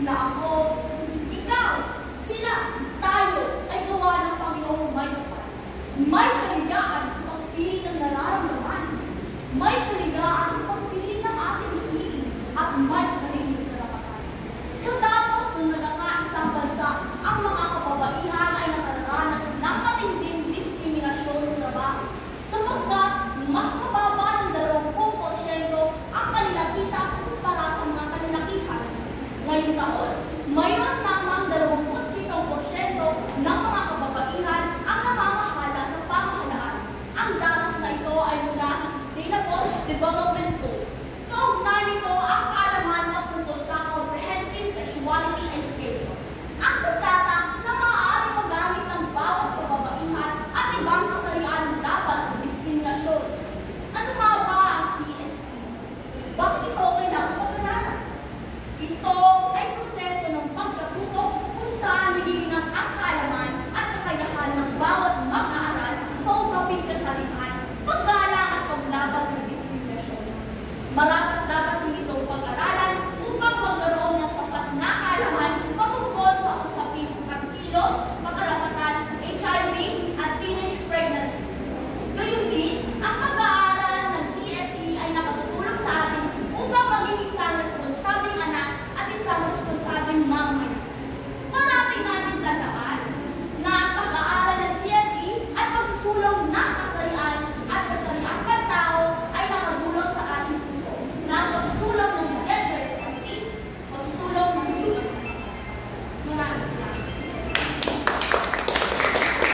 na ako, ikaw, sila, tayo ay gawa ng Panginoong may kapal. May kaligaan sa pagpili ng nararamdaman. May kaligaan sa pagpili ng ating hiling at may sariling karapatan. Sa datos ng nagkakaisang bansa, ang mga kababaihan ay nakaranas ng matinding diskriminasyon sa trabaho sapagkat mas mababa ng 20% ang kanilang kita kumpara sa mga kalalakihan. Ngayong taon,